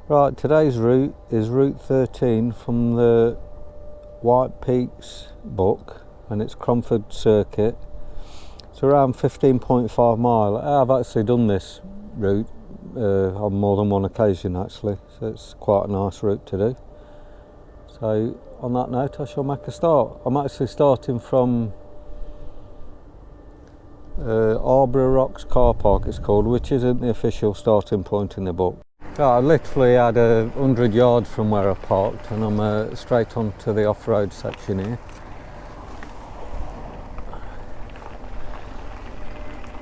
Right, today's route is Route 13 from the White Peaks book, and it's Cromford Circuit. It's around 15.5 mile. I've actually done this route on more than one occasion actually, so it's quite a nice route to do. So on that note, I shall make a start. I'm actually starting from Arbor Rocks car park it's called, which isn't the official starting point in the book. I literally had 100 yards from where I parked, and I'm straight on to the off-road section here.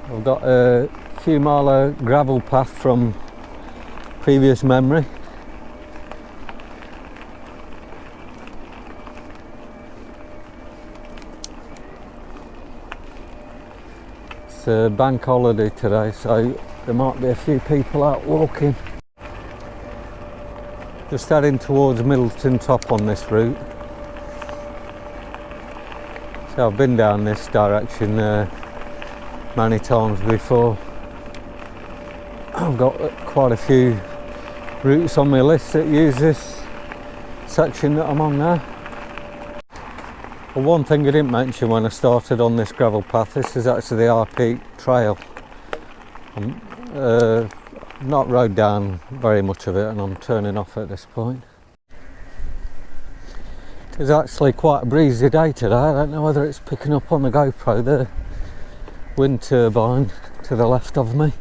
I've got a few mile gravel path from previous memory. It's a bank holiday today, so there might be a few people out walking. Just heading towards Middleton Top on this route. So I've been down this direction many times before. I've got quite a few routes on my list that use this section that I'm on now. Well, one thing I didn't mention when I started on this gravel path, this is actually the High Peak Trail. I've not rode down very much of it, and I'm turning off at this point. It's actually quite a breezy day today. I don't know whether it's picking up on the GoPro, the wind turbine to the left of me.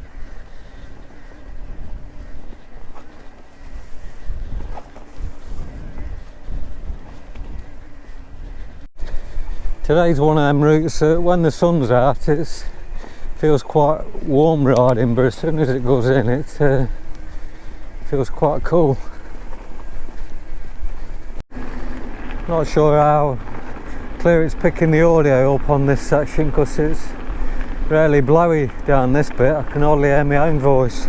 Today's one of them routes that when the sun's out it feels quite warm riding, but as soon as it goes in it feels quite cool. Not sure how clear it's picking the audio up on this section because it's really blowy down this bit. I can hardly hear my own voice.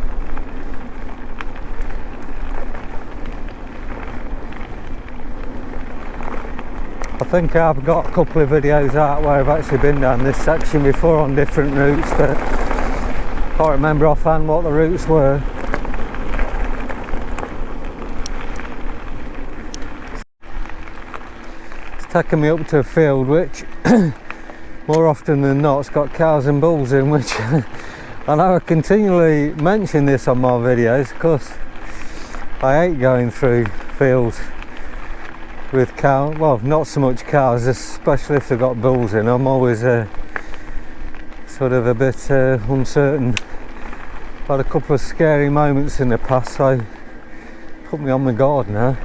I think I've got a couple of videos out where I've actually been down this section before on different routes, but I can't remember offhand what the routes were. It's taken me up to a field which more often than not it's got cows and bulls in, which I know I continually mention this on my videos because I hate going through fields with cows. Well, not so much cows, especially if they've got bulls in. I'm always sort of a bit uncertain. I've had a couple of scary moments in the past, so put me on my guard now.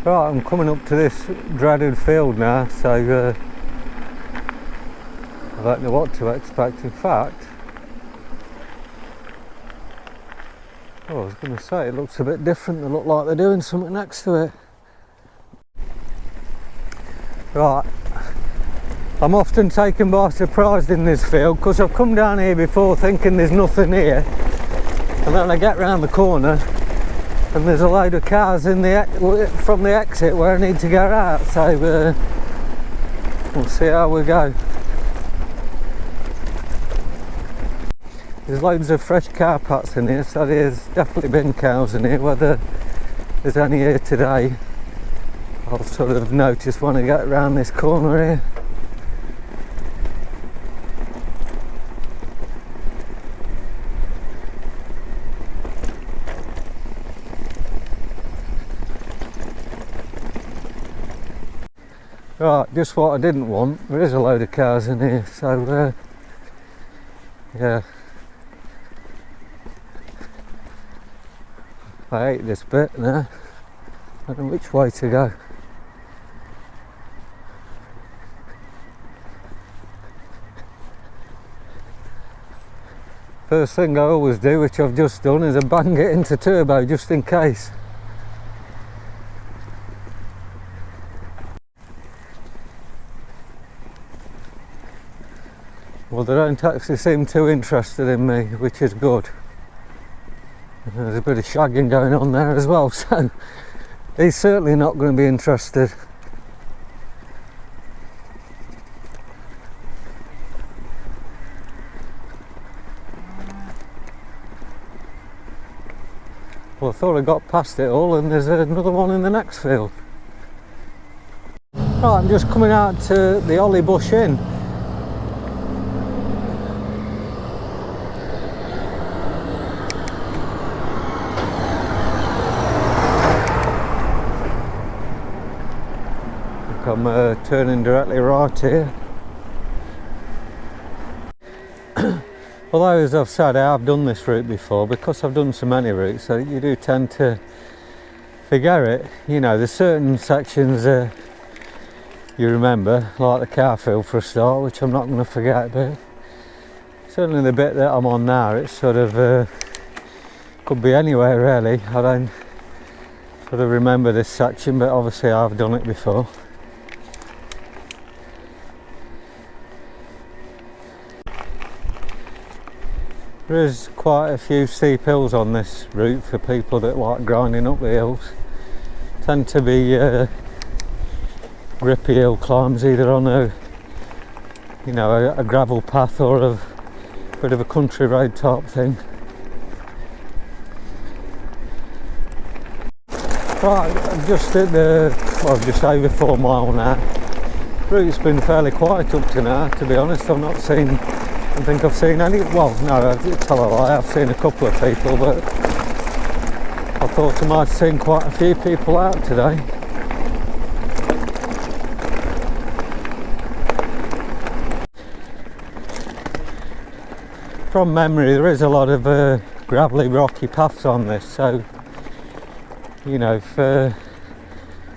Right, I'm coming up to this dreaded field now, so I don't know what to expect. In fact, I was going to say it looks a bit different. They look like they're doing something next to it. Right, I'm often taken by surprise in this field because I've come down here before thinking there's nothing here, and then I get round the corner and there's a load of cars in from the exit where I need to go out, so we'll see how we go. There's loads of fresh car parts in here, so there's definitely been cows in here. Whether there's any here today, I'll sort of notice when I get around this corner here. Right, just what I didn't want. There is a load of cars in here, so yeah. I hate this bit now. I don't know which way to go. First thing I always do, which I've just done, is I bang it into turbo just in case. Well, they don't actually seem too interested in me, which is good. There's a bit of shagging going on there as well, so he's certainly not going to be interested. Well, I thought I got past it all, and there's another one in the next field. Right, I'm just coming out to the Holly Bush Inn. I'm turning directly right here. Although, as I've said, I have done this route before, because I've done so many routes, so you do tend to forget it. You know, there's certain sections you remember, like the Carfield for a start, which I'm not going to forget, but certainly the bit that I'm on now, it's sort of could be anywhere really. I don't sort of remember this section, but obviously I've done it before. There is quite a few steep hills on this route for people that like grinding up the hills. Tend to be grippy hill climbs, either on a gravel path or a bit of a country road type thing. Right, I'm just at just over 4 mile now. The route's been fairly quiet up to now, to be honest. I don't think I've seen any. Well, no, I tell a lie, I've seen a couple of people, but I thought I might have seen quite a few people out today. From memory, there is a lot of gravelly, rocky paths on this, so you know, for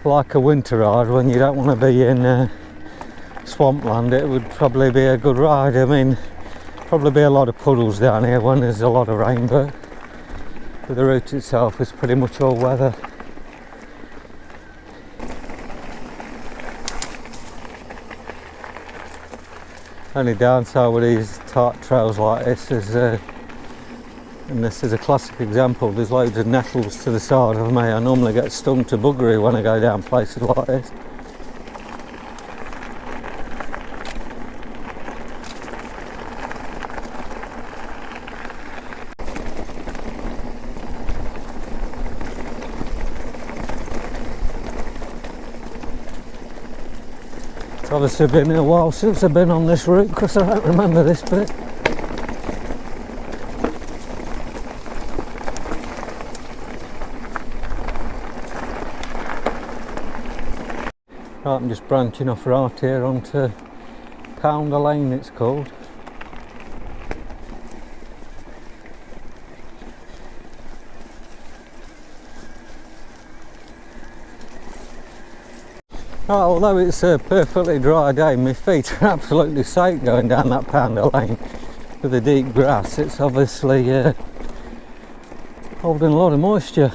like a winter ride when you don't want to be in swampland, it would probably be a good ride. I mean, probably be a lot of puddles down here when there's a lot of rain, but the route itself is pretty much all weather. Only downside with these tight trails like this is, and this is a classic example, there's loads of nettles to the side of me. I normally get stung to buggery when I go down places like this. It's obviously been a while since I've been on this route because I don't remember this bit. Right, I'm just branching off right here onto Pounder Lane, it's called. Right, although it's a perfectly dry day, my feet are absolutely soaked going down that Pounder Lane with the deep grass. It's obviously holding a lot of moisture.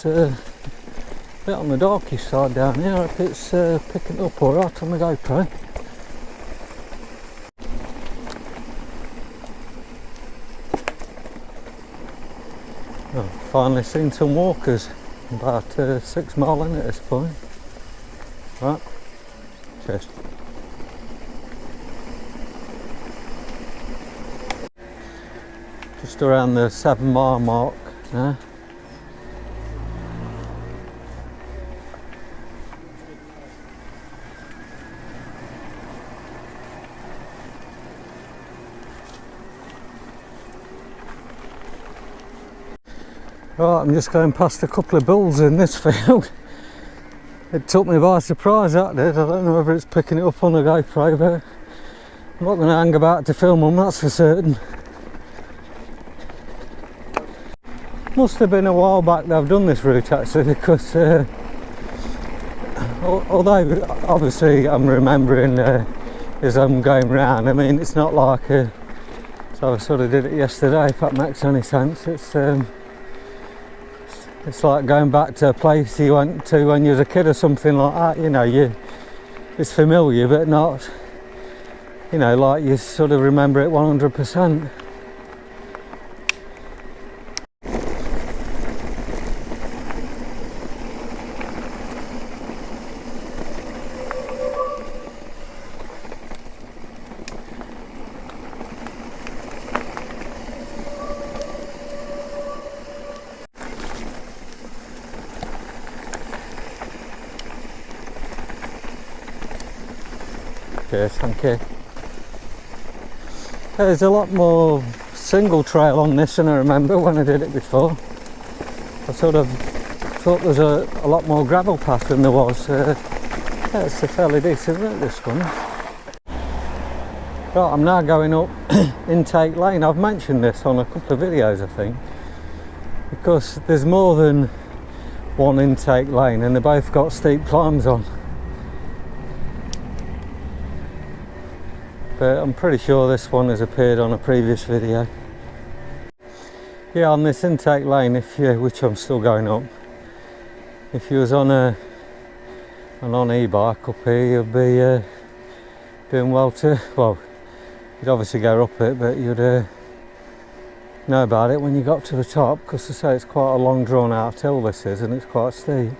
It's a bit on the darkish side down here. I hope it's picking up alright on the GoPro. Oh, finally seen some walkers. About 6 mile in at this point. Right, cheers. Just around the 7 mile mark now. Right, I'm just going past a couple of bulls in this field. It took me by surprise, that did. I don't know whether it's picking it up on the GoPro, but I'm not going to hang about to film them, that's for certain. Must have been a while back that I've done this route actually, because although obviously I'm remembering as I'm going round, I mean it's not like so I sort of did it yesterday, if that makes any sense. It's It's like going back to a place you went to when you was a kid or something like that, you know. It's familiar but not, you know, like you sort of remember it 100%. Cheers, thank you. There's a lot more single trail on this than I remember when I did it before. I sort of thought there was a lot more gravel path than there was. Yeah, it's a fairly decent route, this one. Right, I'm now going up Intake Lane. I've mentioned this on a couple of videos, I think, because there's more than one intake lane and they both got steep climbs on. But I'm pretty sure this one has appeared on a previous video. Yeah, on this intake lane, which I'm still going up, if you was on an e-bike up here, you'd be doing well you'd obviously go up it, but you'd know about it when you got to the top, because I say it's quite a long drawn out hill this is, and it's quite steep.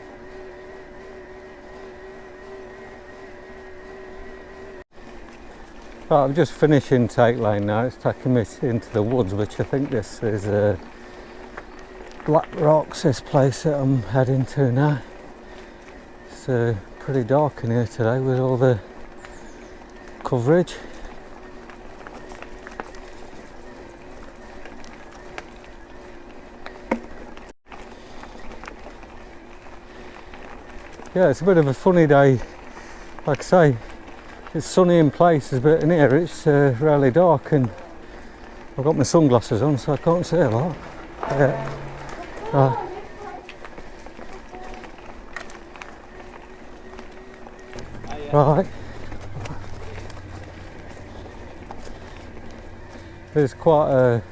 Right, I've just finished Intake Lane now. It's taking me into the woods, which I think this is Black Rocks, this place that I'm heading to now. It's pretty dark in here today with all the coverage. Yeah, it's a bit of a funny day. Like I say, it's sunny in places, but in here it's really dark, and I've got my sunglasses on so I can't see a lot. Yeah. Right. There's quite a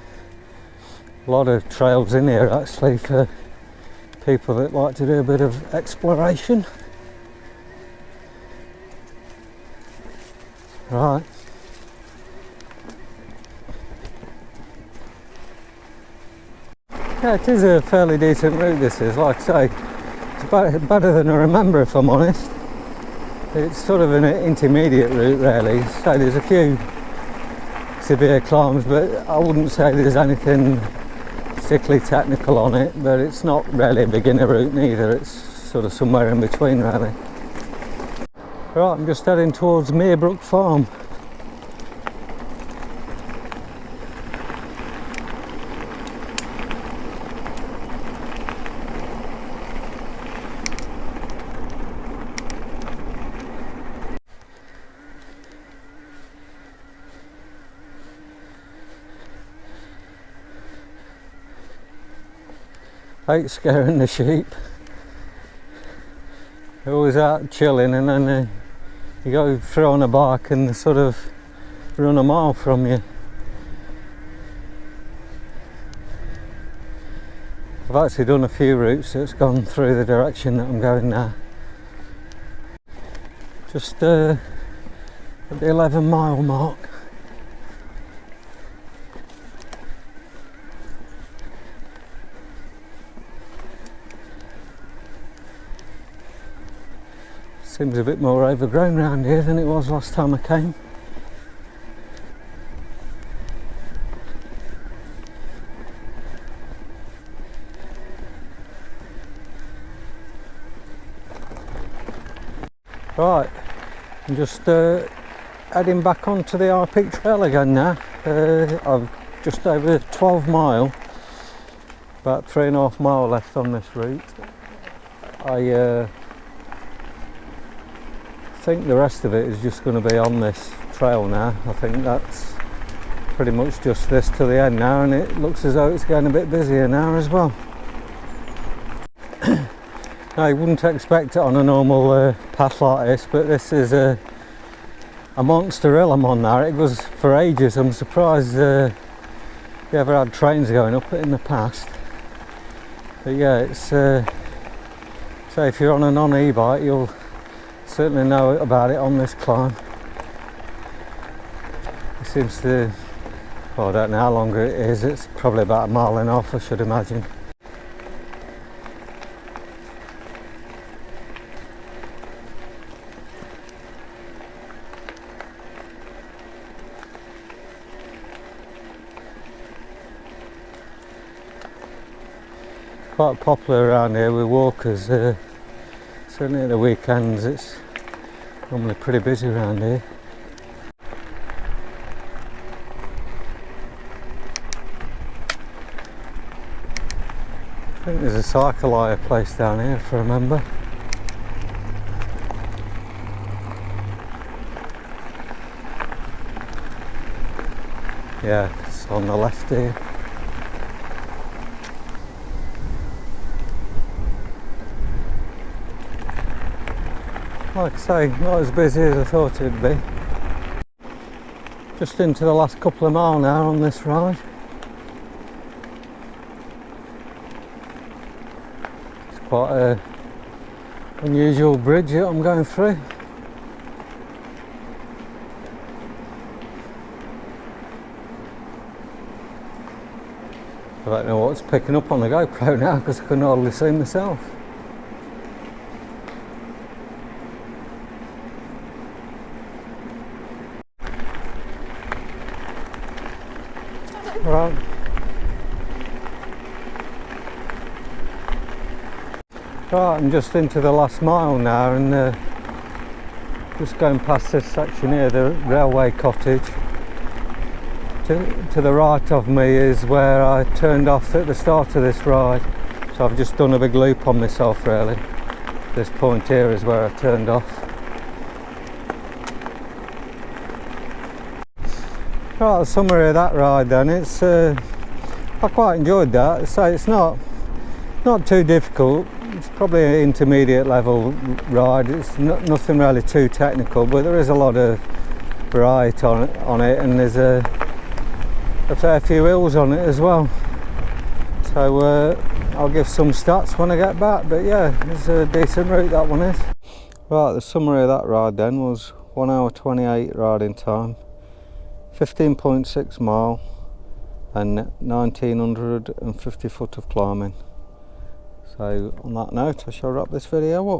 lot of trails in here actually for people that like to do a bit of exploration. Right. Yeah, it is a fairly decent route this is, like I say. It's better than I remember, if I'm honest. It's sort of an intermediate route really, so there's a few severe climbs, but I wouldn't say there's anything particularly technical on it, but it's not really a beginner route neither, it's sort of somewhere in between really. Right, I'm just heading towards Merebrook Farm. I hate scaring the sheep. They're always out chilling, and then you go through on a bike and they sort of run a mile from you. I've actually done a few routes that's gone through the direction that I'm going now. Just at the 11-mile mark. Seems a bit more overgrown around here than it was last time I came. Right, I'm just heading back onto the High Peak Trail again now. I've just over 12 mile, about 3.5 mile left on this route. I think the rest of it is just going to be on this trail now. I think that's pretty much just this to the end now, and it looks as though it's getting a bit busier now as well. Now, you wouldn't expect it on a normal path like this, but this is a monster hill I'm on now. It goes for ages. I'm surprised you ever had trains going up it in the past. But yeah, it's so if you're on a non-e-bike, you'll certainly know about it on this climb. It seems to, well, I don't know how long it is, it's probably about 1.5 miles, I should imagine. Quite popular around here with walkers, certainly at the weekends it's normally pretty busy around here. I think there's a cycle hire place down here if I remember. Yeah, it's on the left here. Like I say, not as busy as I thought it'd be. Just into the last couple of miles now on this ride. It's quite a unusual bridge that I'm going through. I don't know what's picking up on the GoPro now because I couldn't hardly see myself. Right, I'm just into the last mile now and just going past this section here, the railway cottage. To the right of me is where I turned off at the start of this ride. So I've just done a big loop on myself really. This point here is where I turned off. Right, the summary of that ride then, it's I quite enjoyed that. So it's not too difficult. It's probably an intermediate level ride. It's nothing really too technical, but there is a lot of variety on it, and there's a fair few hills on it as well. So I'll give some stats when I get back, but yeah, it's a decent route that one is. Right, the summary of that ride then was 1 hour 28 riding time, 15.6 mile and 1950 foot of climbing. So on that note, I shall wrap this video up.